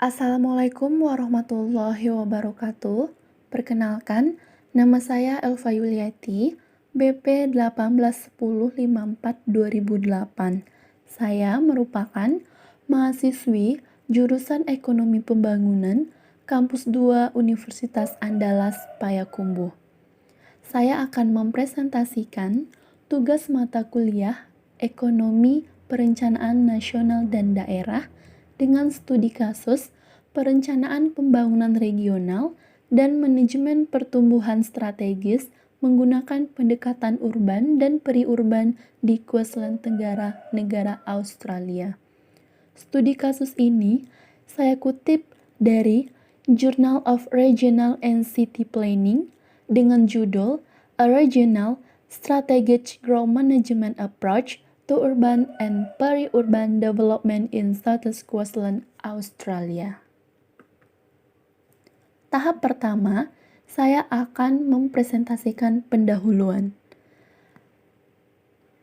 Assalamualaikum warahmatullahi wabarakatuh. Perkenalkan, nama saya Elva Yuliati, BP 181054-2008. Saya merupakan mahasiswi jurusan Ekonomi Pembangunan, Kampus 2 Universitas Andalas Payakumbuh. Saya akan mempresentasikan tugas mata kuliah Ekonomi Perencanaan Nasional dan Daerah dengan studi kasus perencanaan pembangunan regional dan manajemen pertumbuhan strategis menggunakan pendekatan urban dan periurban di Queensland Tenggara, negara Australia. Studi kasus ini saya kutip dari Journal of Regional and City Planning dengan judul A Regional Strategic Growth Management Approach to Urban and Peri-urban Development in Southeast Queensland, Australia. Tahap pertama, saya akan mempresentasikan pendahuluan.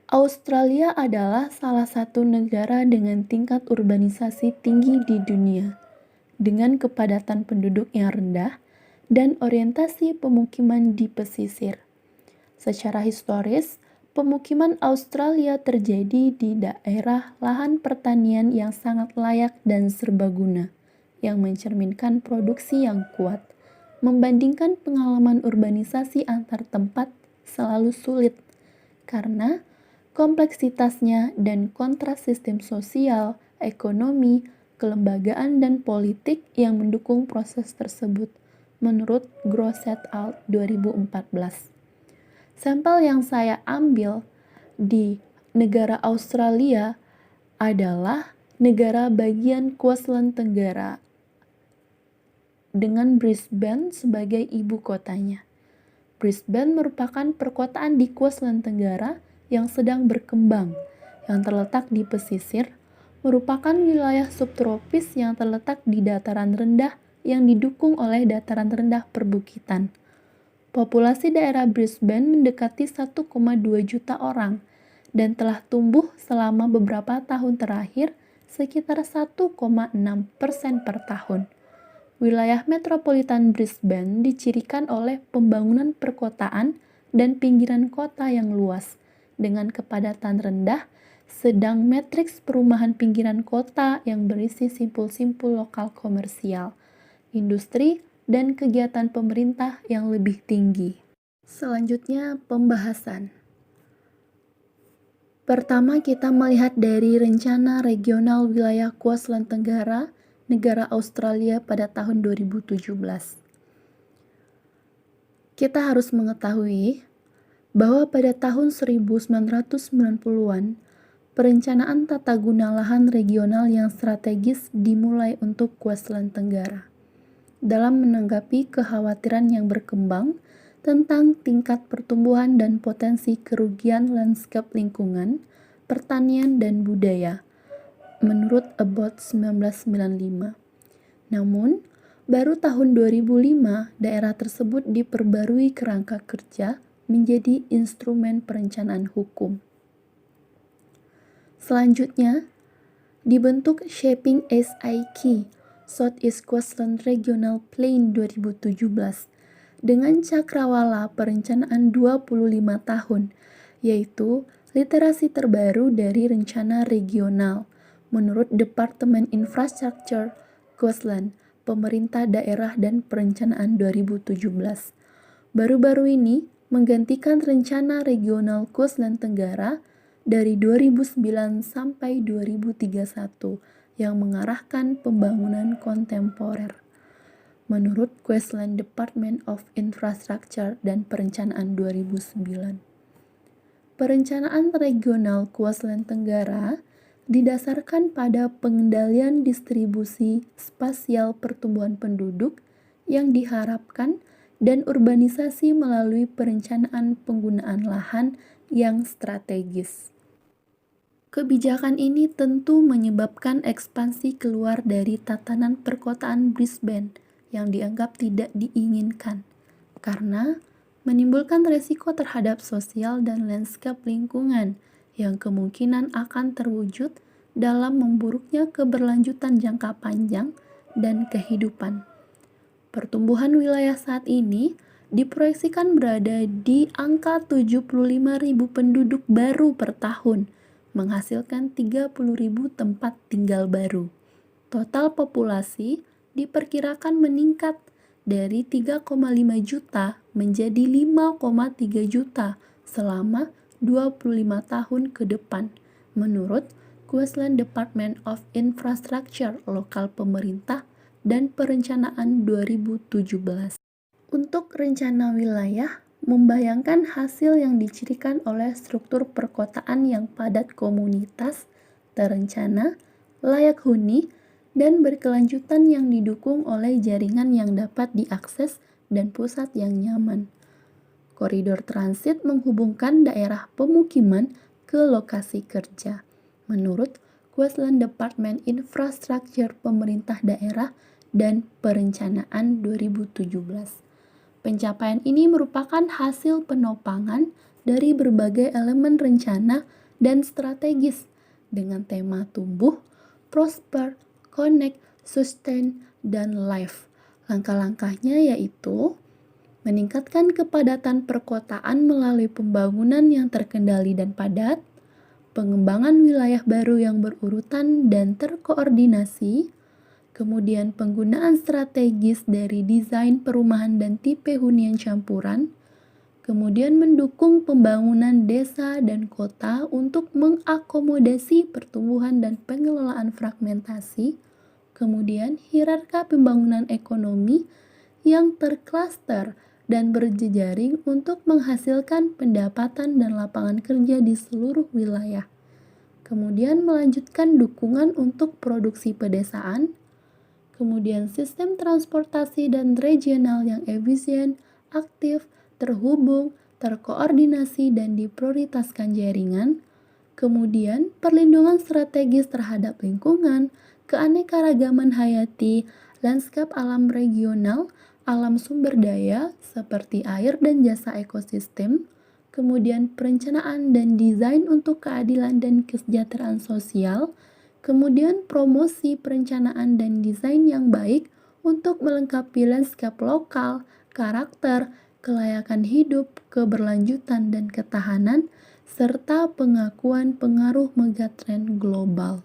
Australia adalah salah satu negara dengan tingkat urbanisasi tinggi di dunia, dengan kepadatan penduduk yang rendah dan orientasi pemukiman di pesisir. Secara historis, pemukiman Australia terjadi di daerah lahan pertanian yang sangat layak dan serbaguna, yang mencerminkan produksi yang kuat. Membandingkan pengalaman urbanisasi antar tempat selalu sulit, karena kompleksitasnya dan kontras sistem sosial, ekonomi, kelembagaan, dan politik yang mendukung proses tersebut, menurut Gross et al. 2014. Sampel yang saya ambil di negara Australia adalah negara bagian Queensland Tenggara dengan Brisbane sebagai ibu kotanya. Brisbane merupakan perkotaan di Queensland Tenggara yang sedang berkembang, yang terletak di pesisir, merupakan wilayah subtropis yang terletak di dataran rendah yang didukung oleh dataran rendah perbukitan. Populasi daerah Brisbane mendekati 1,2 juta orang dan telah tumbuh selama beberapa tahun terakhir sekitar 1,6% per tahun. Wilayah metropolitan Brisbane dicirikan oleh pembangunan perkotaan dan pinggiran kota yang luas, dengan kepadatan rendah, sedang matriks perumahan pinggiran kota yang berisi simpul-simpul lokal komersial, industri, dan kegiatan pemerintah yang lebih tinggi. Selanjutnya, pembahasan. Pertama, kita melihat dari Rencana Regional Wilayah Queensland Tenggara, negara Australia pada tahun 2017. Kita harus mengetahui bahwa pada tahun 1990-an, perencanaan tata guna lahan regional yang strategis dimulai untuk Queensland Tenggara. Dalam menanggapi kekhawatiran yang berkembang tentang tingkat pertumbuhan dan potensi kerugian lanskap lingkungan, pertanian, dan budaya, menurut Abbott 1995. Namun, baru tahun 2005 daerah tersebut diperbarui kerangka kerja menjadi instrumen perencanaan hukum. Selanjutnya, dibentuk Shaping SIQ Southeast Queensland Regional Plan 2017 dengan cakrawala perencanaan 25 tahun, yaitu literasi terbaru dari rencana regional menurut Departemen Infrastruktur Queensland, Pemerintah Daerah dan Perencanaan 2017. Baru-baru ini menggantikan Rencana Regional Queensland Tenggara dari 2009 sampai 2031 yang mengarahkan pembangunan kontemporer. Menurut Queensland Department of Infrastructure dan Perencanaan 2009. Perencanaan regional Queensland Tenggara didasarkan pada pengendalian distribusi spasial pertumbuhan penduduk yang diharapkan dan urbanisasi melalui perencanaan penggunaan lahan yang strategis. Kebijakan ini tentu menyebabkan ekspansi keluar dari tatanan perkotaan Brisbane yang dianggap tidak diinginkan, karena menimbulkan resiko terhadap sosial dan lanskap lingkungan yang kemungkinan akan terwujud dalam memburuknya keberlanjutan jangka panjang dan kehidupan. Pertumbuhan wilayah saat ini diproyeksikan berada di angka 75.000 penduduk baru per tahun, menghasilkan 30.000 tempat tinggal baru. Total populasi diperkirakan meningkat dari 3,5 juta menjadi 5,3 juta selama 25 tahun ke depan, menurut Queensland Department of Infrastructure Lokal Pemerintah dan Perencanaan 2017. Untuk rencana wilayah, membayangkan hasil yang dicirikan oleh struktur perkotaan yang padat komunitas, terencana, layak huni, dan berkelanjutan yang didukung oleh jaringan yang dapat diakses dan pusat yang nyaman. Koridor transit menghubungkan daerah pemukiman ke lokasi kerja. Menurut Queensland Department Infrastructure Pemerintah Daerah dan Perencanaan 2017. Pencapaian ini merupakan hasil penopangan dari berbagai elemen rencana dan strategis dengan tema tumbuh, prosper, connect, sustain, dan live. Langkah-langkahnya yaitu meningkatkan kepadatan perkotaan melalui pembangunan yang terkendali dan padat, pengembangan wilayah baru yang berurutan dan terkoordinasi, kemudian penggunaan strategis dari desain perumahan dan tipe hunian campuran, kemudian mendukung pembangunan desa dan kota untuk mengakomodasi pertumbuhan dan pengelolaan fragmentasi, kemudian hierarki pembangunan ekonomi yang terklaster dan berjejaring untuk menghasilkan pendapatan dan lapangan kerja di seluruh wilayah. Kemudian melanjutkan dukungan untuk produksi pedesaan, kemudian sistem transportasi dan regional yang efisien, aktif, terhubung, terkoordinasi, dan diprioritaskan jaringan, kemudian perlindungan strategis terhadap lingkungan, keanekaragaman hayati, lanskap alam regional, alam sumber daya seperti air dan jasa ekosistem, kemudian perencanaan dan desain untuk keadilan dan kesejahteraan sosial, kemudian promosi perencanaan dan desain yang baik untuk melengkapi lanskap lokal, karakter, kelayakan hidup, keberlanjutan dan ketahanan, serta pengakuan pengaruh megatrend global.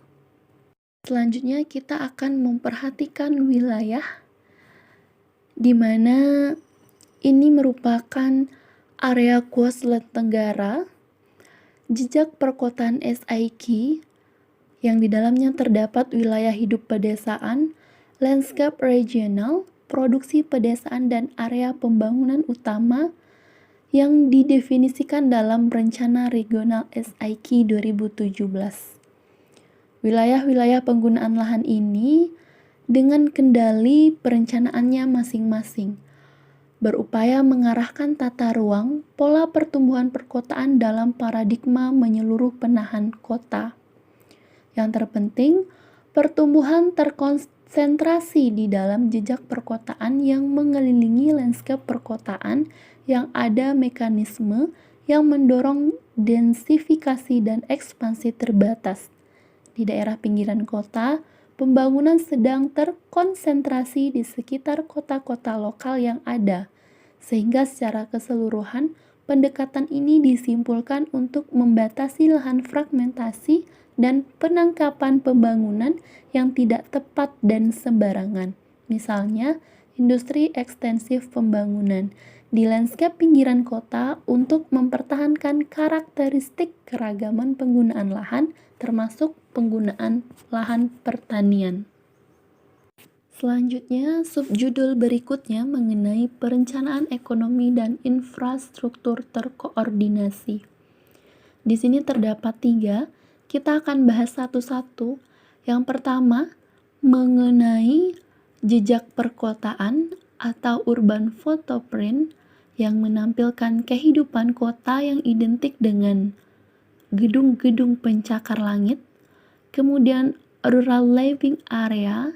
Selanjutnya kita akan memperhatikan wilayah di mana ini merupakan area Queensland Tenggara, jejak perkotaan SIK yang di dalamnya terdapat wilayah hidup pedesaan, landscape regional, produksi pedesaan dan area pembangunan utama yang didefinisikan dalam Rencana Regional SIK 2017. Wilayah-wilayah penggunaan lahan ini dengan kendali perencanaannya masing-masing, berupaya mengarahkan tata ruang pola pertumbuhan perkotaan dalam paradigma menyeluruh penahan kota. Yang terpenting, pertumbuhan terkonsentrasi di dalam jejak perkotaan yang mengelilingi lanskap perkotaan yang ada mekanisme yang mendorong densifikasi dan ekspansi terbatas. Di daerah pinggiran kota, pembangunan sedang terkonsentrasi di sekitar kota-kota lokal yang ada, sehingga secara keseluruhan pendekatan ini disimpulkan untuk membatasi lahan fragmentasi dan penangkapan pembangunan yang tidak tepat dan sembarangan. Misalnya, industri ekstensif pembangunan di lanskap pinggiran kota untuk mempertahankan karakteristik keragaman penggunaan lahan, termasuk penggunaan lahan pertanian. Selanjutnya, subjudul berikutnya mengenai perencanaan ekonomi dan infrastruktur terkoordinasi. Di sini terdapat 3, kita akan bahas satu-satu. Yang pertama, mengenai jejak perkotaan atau urban footprint yang menampilkan kehidupan kota yang identik dengan gedung-gedung pencakar langit. Kemudian rural living area,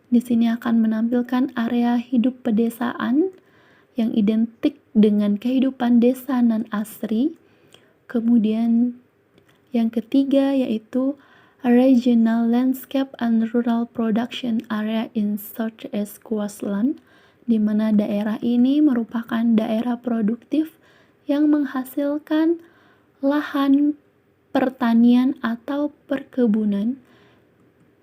di sini akan menampilkan area hidup pedesaan yang identik dengan kehidupan desa nan asri. Kemudian yang ketiga yaitu Regional Landscape and Rural Production Area in Southeast Queensland, di mana daerah ini merupakan daerah produktif yang menghasilkan lahan pertanian atau perkebunan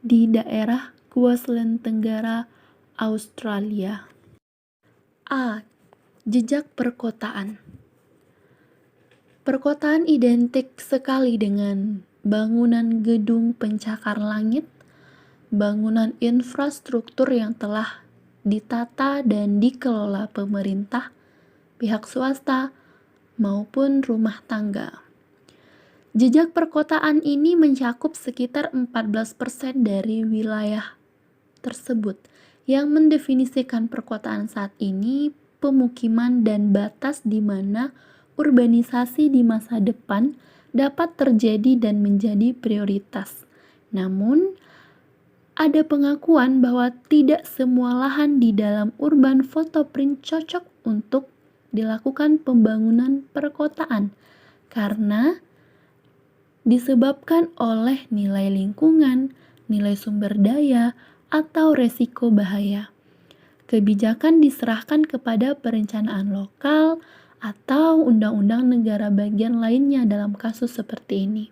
di daerah Queensland Tenggara, Australia. A. Jejak perkotaan. Perkotaan identik sekali dengan bangunan gedung pencakar langit, bangunan infrastruktur yang telah ditata dan dikelola pemerintah, pihak swasta, maupun rumah tangga. Jejak perkotaan ini mencakup sekitar 14% dari wilayah tersebut, yang mendefinisikan perkotaan saat ini pemukiman dan batas di mana urbanisasi di masa depan dapat terjadi dan menjadi prioritas. Namun, ada pengakuan bahwa tidak semua lahan di dalam urban footprint cocok untuk dilakukan pembangunan perkotaan karena disebabkan oleh nilai lingkungan, nilai sumber daya, atau resiko bahaya. Kebijakan diserahkan kepada perencanaan lokal atau undang-undang negara bagian lainnya dalam kasus seperti ini.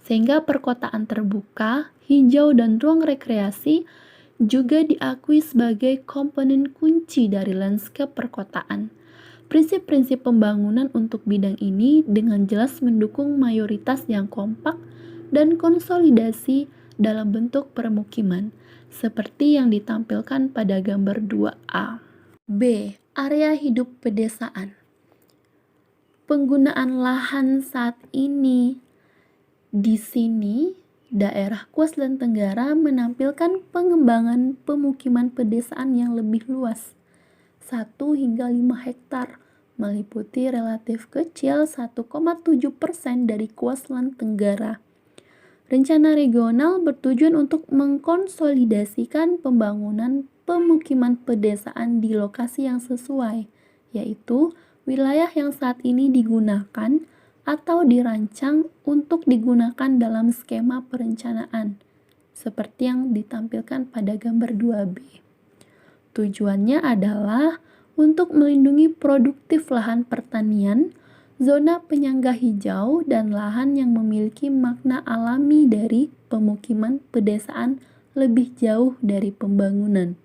Sehingga perkotaan terbuka, hijau, dan ruang rekreasi juga diakui sebagai komponen kunci dari landscape perkotaan. Prinsip-prinsip pembangunan untuk bidang ini dengan jelas mendukung mayoritas yang kompak dan konsolidasi dalam bentuk permukiman, seperti yang ditampilkan pada gambar 2A. B. Area hidup pedesaan. Penggunaan lahan saat ini di sini, daerah Queensland Tenggara menampilkan pengembangan pemukiman pedesaan yang lebih luas, 1 hingga 5 hektar, meliputi relatif kecil 1,7% dari Queensland Tenggara. Rencana regional bertujuan untuk mengkonsolidasikan pembangunan pemukiman pedesaan di lokasi yang sesuai, yaitu wilayah yang saat ini digunakan atau dirancang untuk digunakan dalam skema perencanaan, seperti yang ditampilkan pada gambar 2B. Tujuannya adalah untuk melindungi produktif lahan pertanian, zona penyangga hijau, dan lahan yang memiliki makna alami dari pemukiman pedesaan lebih jauh dari pembangunan,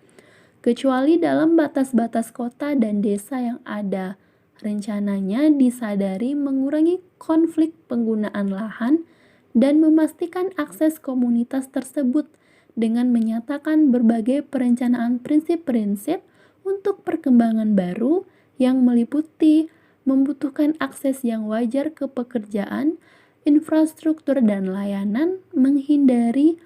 kecuali dalam batas-batas kota dan desa yang ada. Rencananya disadari mengurangi konflik penggunaan lahan dan memastikan akses komunitas tersebut dengan menyatakan berbagai perencanaan prinsip-prinsip untuk perkembangan baru yang meliputi membutuhkan akses yang wajar ke pekerjaan, infrastruktur, dan layanan, menghindari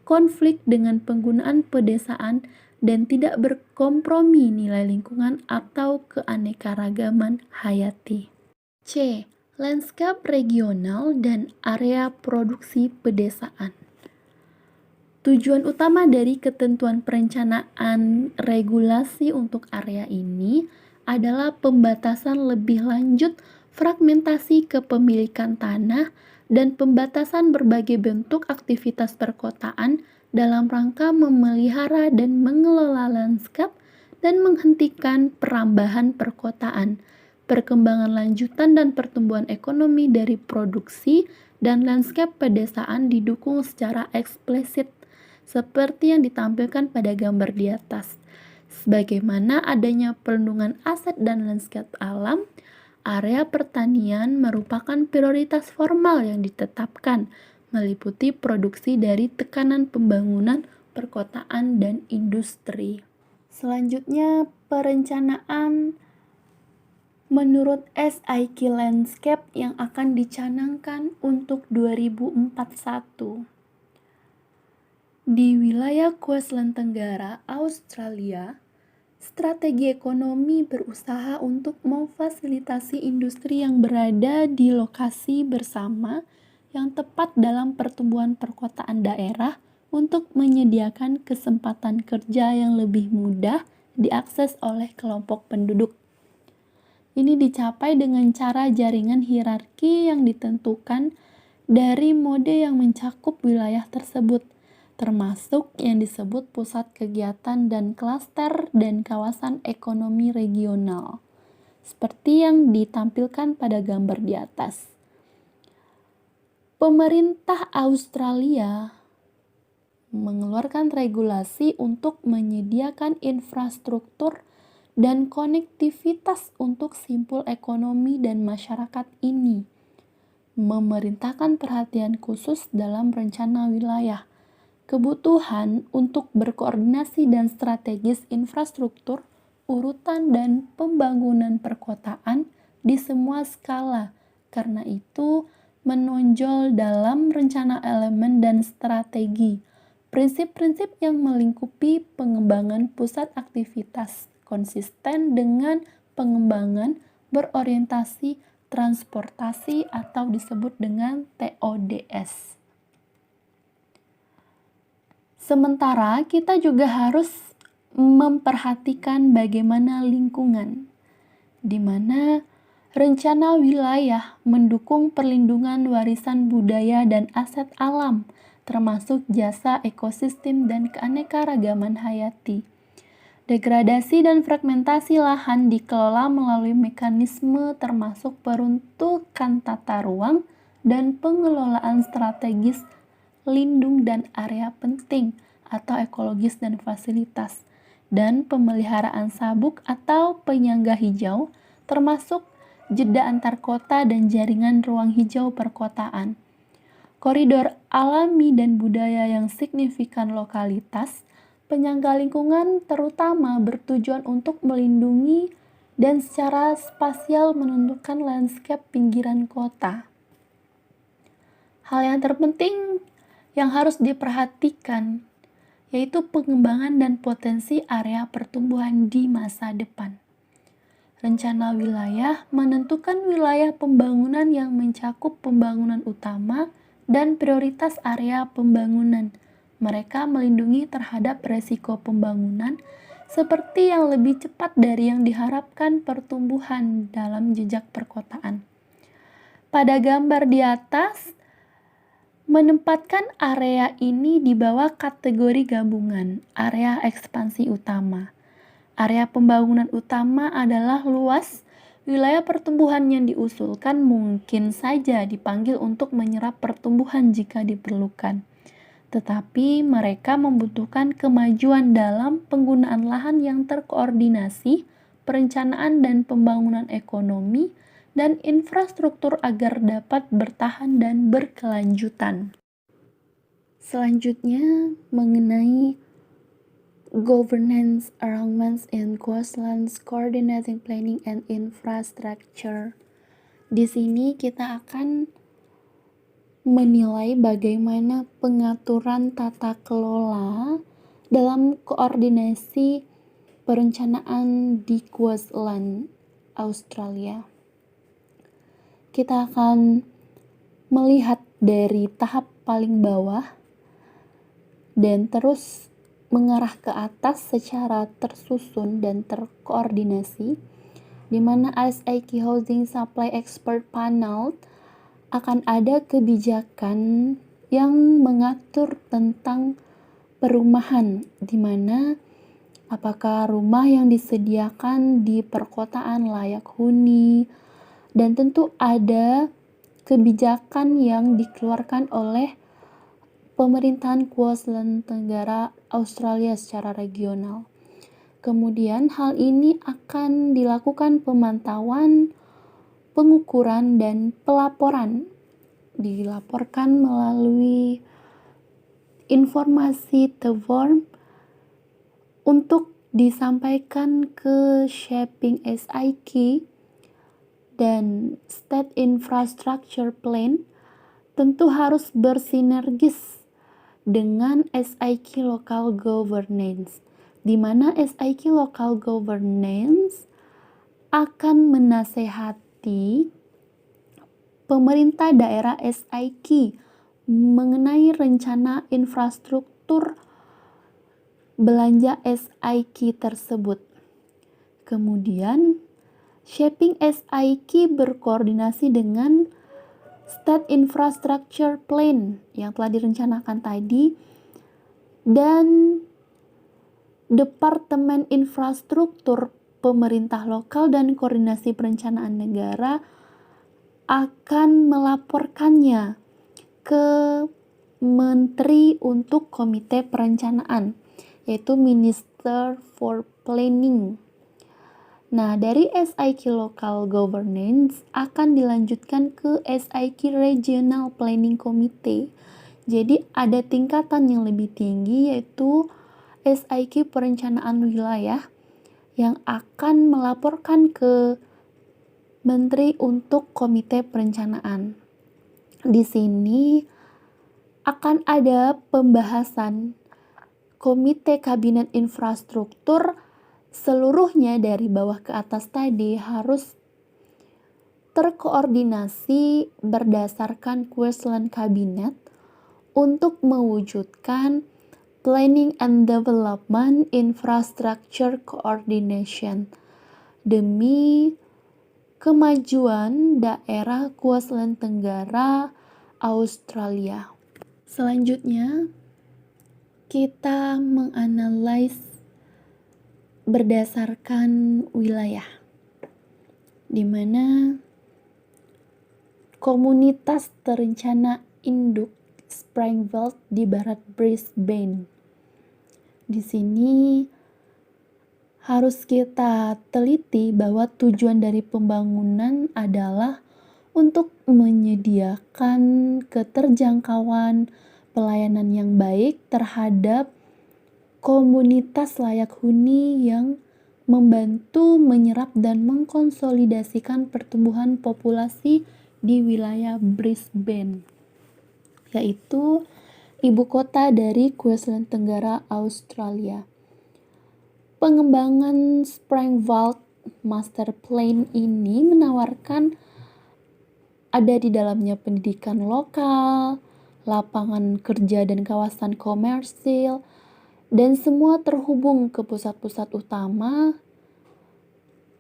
konflik dengan penggunaan pedesaan, dan tidak berkompromi nilai lingkungan atau keanekaragaman hayati. C. Landscape regional dan area produksi pedesaan. Tujuan utama dari ketentuan perencanaan regulasi untuk area ini adalah pembatasan lebih lanjut fragmentasi kepemilikan tanah dan pembatasan berbagai bentuk aktivitas perkotaan dalam rangka memelihara dan mengelola lanskap dan menghentikan perambahan perkotaan, perkembangan lanjutan dan pertumbuhan ekonomi dari produksi dan lanskap pedesaan didukung secara eksplisit seperti yang ditampilkan pada gambar di atas. Sebagaimana adanya perlindungan aset dan lanskap alam, area pertanian merupakan prioritas formal yang ditetapkan, meliputi produksi dari tekanan pembangunan perkotaan dan industri. Selanjutnya, perencanaan menurut SIQ Landscape yang akan dicanangkan untuk 2041. Di wilayah Queensland Tenggara, Australia, strategi ekonomi berusaha untuk memfasilitasi industri yang berada di lokasi bersama yang tepat dalam pertumbuhan perkotaan daerah untuk menyediakan kesempatan kerja yang lebih mudah diakses oleh kelompok penduduk. Ini dicapai dengan cara jaringan hierarki yang ditentukan dari mode yang mencakup wilayah tersebut, termasuk yang disebut pusat kegiatan dan klaster dan kawasan ekonomi regional, seperti yang ditampilkan pada gambar di atas. Pemerintah Australia mengeluarkan regulasi untuk menyediakan infrastruktur dan konektivitas untuk simpul ekonomi dan masyarakat ini, memerintahkan perhatian khusus dalam rencana wilayah, kebutuhan untuk berkoordinasi dan strategis infrastruktur, urutan dan pembangunan perkotaan di semua skala. Karena itu, menonjol dalam rencana elemen dan strategi prinsip-prinsip yang melingkupi pengembangan pusat aktivitas konsisten dengan pengembangan berorientasi transportasi atau disebut dengan TODS. Sementara kita juga harus memperhatikan bagaimana lingkungan, di mana rencana wilayah mendukung perlindungan warisan budaya dan aset alam, termasuk jasa ekosistem dan keanekaragaman hayati. Degradasi dan fragmentasi lahan dikelola melalui mekanisme termasuk peruntukan tata ruang dan pengelolaan strategis lindung dan area penting atau ekologis dan fasilitas, dan pemeliharaan sabuk atau penyangga hijau, termasuk jeda antar kota dan jaringan ruang hijau perkotaan. Koridor alami dan budaya yang signifikan lokalitas, penyangga lingkungan terutama bertujuan untuk melindungi dan secara spasial menentukan landscape pinggiran kota. Hal yang terpenting yang harus diperhatikan yaitu pengembangan dan potensi area pertumbuhan di masa depan. Rencana wilayah menentukan wilayah pembangunan yang mencakup pembangunan utama dan prioritas area pembangunan. Mereka melindungi terhadap resiko pembangunan seperti yang lebih cepat dari yang diharapkan pertumbuhan dalam jejak perkotaan. Pada gambar di atas, menempatkan area ini di bawah kategori gabungan, area ekspansi utama. Area pembangunan utama adalah luas. Wilayah pertumbuhan yang diusulkan mungkin saja dipanggil untuk menyerap pertumbuhan jika diperlukan. Tetapi mereka membutuhkan kemajuan dalam penggunaan lahan yang terkoordinasi, perencanaan dan pembangunan ekonomi, dan infrastruktur agar dapat bertahan dan berkelanjutan. Selanjutnya mengenai governance arrangements in coastlands, coordinating planning and infrastructure. Di sini kita akan menilai bagaimana pengaturan tata kelola dalam koordinasi perencanaan di coastland Australia. Kita akan melihat dari tahap paling bawah dan terus mengarah ke atas secara tersusun dan terkoordinasi, di mana ASIC Housing Supply Expert Panel akan ada kebijakan yang mengatur tentang perumahan, di mana apakah rumah yang disediakan di perkotaan layak huni, dan tentu ada kebijakan yang dikeluarkan oleh pemerintahan Queensland Tenggara Australia secara regional. Kemudian hal ini akan dilakukan pemantauan, pengukuran, dan pelaporan. Dilaporkan melalui informasi terform untuk disampaikan ke Shaping SIK dan State Infrastructure Plan, tentu harus bersinergis dengan SIK Local Governance, di mana SIK Local Governance akan menasehati pemerintah daerah SIK mengenai rencana infrastruktur belanja SIK tersebut. Kemudian, Shaping SIK berkoordinasi dengan State Infrastructure Plan yang telah direncanakan tadi, dan Departemen Infrastruktur pemerintah lokal dan koordinasi perencanaan negara akan melaporkannya ke menteri untuk komite perencanaan, yaitu Minister for Planning. Nah, dari SIK Local Governance akan dilanjutkan ke SIK Regional Planning Committee. Jadi ada tingkatan yang lebih tinggi, yaitu SIK Perencanaan Wilayah yang akan melaporkan ke Menteri untuk Komite Perencanaan. Di sini akan ada pembahasan Komite Kabinet Infrastruktur. Seluruhnya dari bawah ke atas tadi harus terkoordinasi berdasarkan Queensland Kabinet untuk mewujudkan Planning and Development Infrastructure Coordination demi kemajuan daerah Queensland Tenggara, Australia. Selanjutnya, kita menganalisis berdasarkan wilayah, di mana komunitas terencana induk Springveld di barat Brisbane. Di sini harus kita teliti bahwa tujuan dari pembangunan adalah untuk menyediakan keterjangkauan pelayanan yang baik terhadap komunitas layak huni yang membantu menyerap dan mengkonsolidasikan pertumbuhan populasi di wilayah Brisbane, yaitu ibu kota dari Queensland Tenggara, Australia. Pengembangan Springveld Master Plan ini menawarkan ada di dalamnya pendidikan lokal, lapangan kerja dan kawasan komersil, dan semua terhubung ke pusat-pusat utama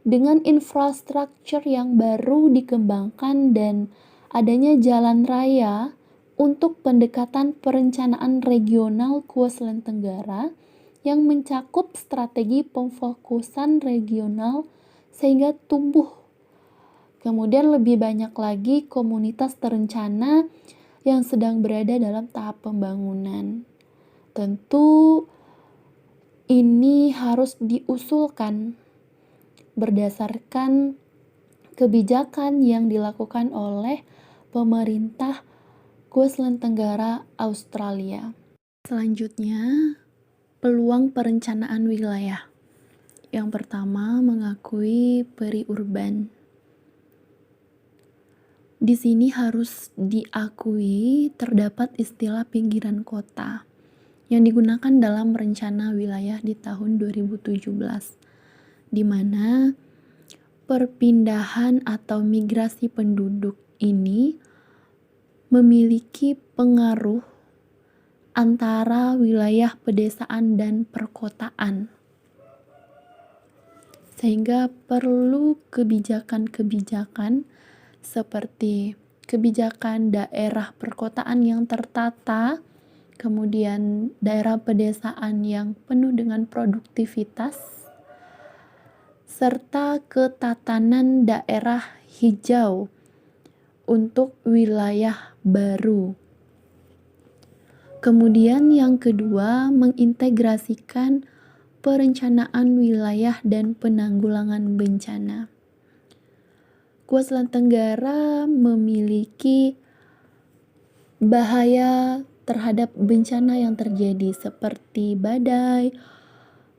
dengan infrastruktur yang baru dikembangkan dan adanya jalan raya untuk pendekatan perencanaan regional Queensland Tenggara yang mencakup strategi pemfokusan regional sehingga tumbuh. Kemudian lebih banyak lagi komunitas terencana yang sedang berada dalam tahap pembangunan. Tentu ini harus diusulkan berdasarkan kebijakan yang dilakukan oleh pemerintah Queensland Tenggara, Australia. Selanjutnya, peluang perencanaan wilayah. Yang pertama, mengakui periurban. Di sini harus diakui terdapat istilah pinggiran kota yang digunakan dalam rencana wilayah di tahun 2017, di mana perpindahan atau migrasi penduduk ini memiliki pengaruh antara wilayah pedesaan dan perkotaan. Sehingga perlu kebijakan-kebijakan seperti kebijakan daerah perkotaan yang tertata, kemudian daerah pedesaan yang penuh dengan produktivitas, serta ketatanan daerah hijau untuk wilayah baru. Kemudian yang kedua, mengintegrasikan perencanaan wilayah dan penanggulangan bencana. Queensland Tenggara memiliki bahaya terhadap bencana yang terjadi seperti badai,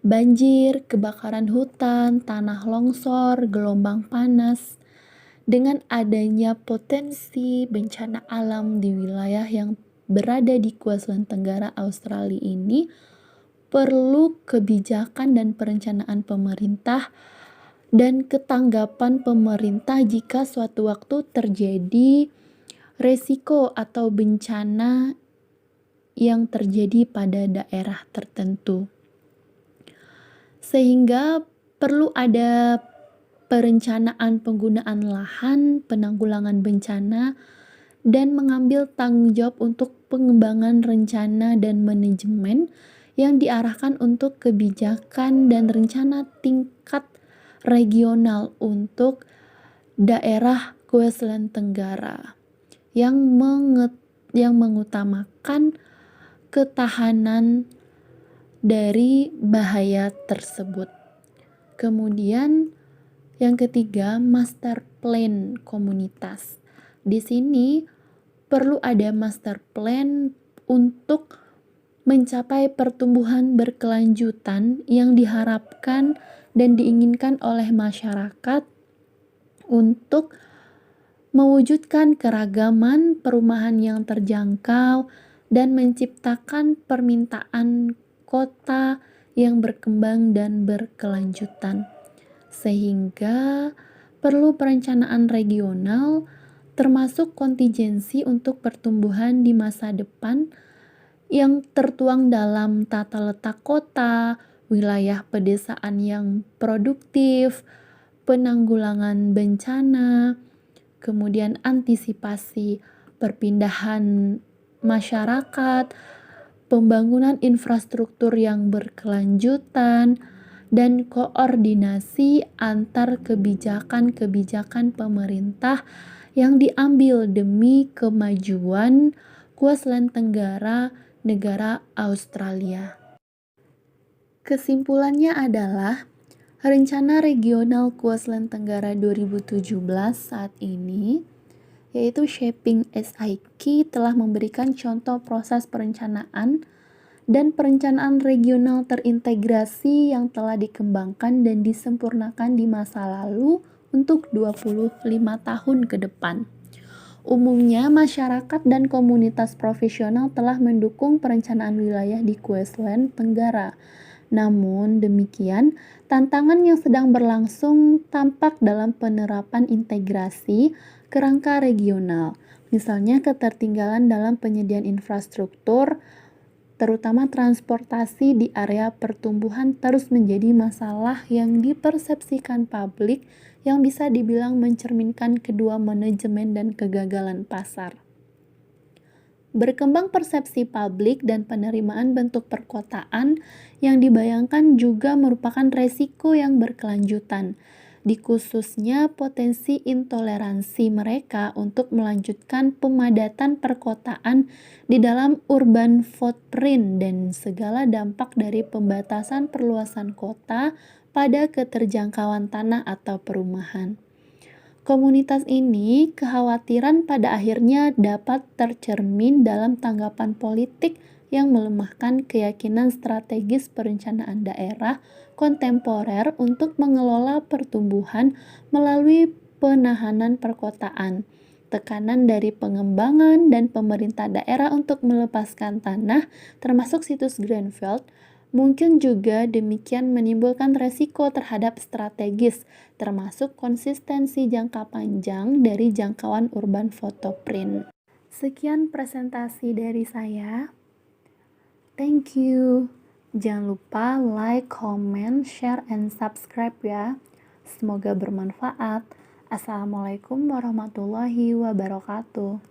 banjir, kebakaran hutan, tanah longsor, gelombang panas. Dengan adanya potensi bencana alam di wilayah yang berada di Queensland Tenggara, Australia ini, perlu kebijakan dan perencanaan pemerintah dan ketanggapan pemerintah jika suatu waktu terjadi resiko atau bencana yang terjadi pada daerah tertentu. Sehingga perlu ada perencanaan penggunaan lahan, penanggulangan bencana, dan mengambil tanggung jawab untuk pengembangan rencana dan manajemen yang diarahkan untuk kebijakan dan rencana tingkat regional untuk daerah Queensland Tenggara yang mengutamakan ketahanan dari bahaya tersebut. Kemudian yang ketiga, master plan komunitas. Di sini perlu ada master plan untuk mencapai pertumbuhan berkelanjutan yang diharapkan dan diinginkan oleh masyarakat untuk mewujudkan keragaman perumahan yang terjangkau dan menciptakan permintaan kota yang berkembang dan berkelanjutan. Sehingga perlu perencanaan regional termasuk kontingensi untuk pertumbuhan di masa depan yang tertuang dalam tata letak kota, wilayah pedesaan yang produktif, penanggulangan bencana, kemudian antisipasi perpindahan masyarakat, pembangunan infrastruktur yang berkelanjutan, dan koordinasi antar kebijakan-kebijakan pemerintah yang diambil demi kemajuan Queensland Tenggara, negara Australia. Kesimpulannya adalah Rencana Regional Queensland Tenggara 2017 saat ini, yaitu Shaping SIQ, telah memberikan contoh proses perencanaan dan perencanaan regional terintegrasi yang telah dikembangkan dan disempurnakan di masa lalu untuk 25 tahun ke depan. Umumnya, masyarakat dan komunitas profesional telah mendukung perencanaan wilayah di Queensland Tenggara. Namun demikian, tantangan yang sedang berlangsung tampak dalam penerapan integrasi kerangka regional, misalnya ketertinggalan dalam penyediaan infrastruktur, terutama transportasi di area pertumbuhan terus menjadi masalah yang dipersepsikan publik yang bisa dibilang mencerminkan kedua manajemen dan kegagalan pasar. Berkembang persepsi publik dan penerimaan bentuk perkotaan yang dibayangkan juga merupakan resiko yang berkelanjutan, di khususnya potensi intoleransi mereka untuk melanjutkan pemadatan perkotaan di dalam urban footprint dan segala dampak dari pembatasan perluasan kota pada keterjangkauan tanah atau perumahan. Komunitas ini kekhawatiran pada akhirnya dapat tercermin dalam tanggapan politik yang melemahkan keyakinan strategis perencanaan daerah kontemporer untuk mengelola pertumbuhan melalui penahanan perkotaan, tekanan dari pengembangan dan pemerintah daerah untuk melepaskan tanah, termasuk situs Greenfield. Mungkin juga demikian menimbulkan resiko terhadap strategis, termasuk konsistensi jangka panjang dari jangkauan urban footprint. Sekian presentasi dari saya. Thank you. Jangan lupa like, comment, share, and subscribe ya. Semoga bermanfaat. Assalamualaikum warahmatullahi wabarakatuh.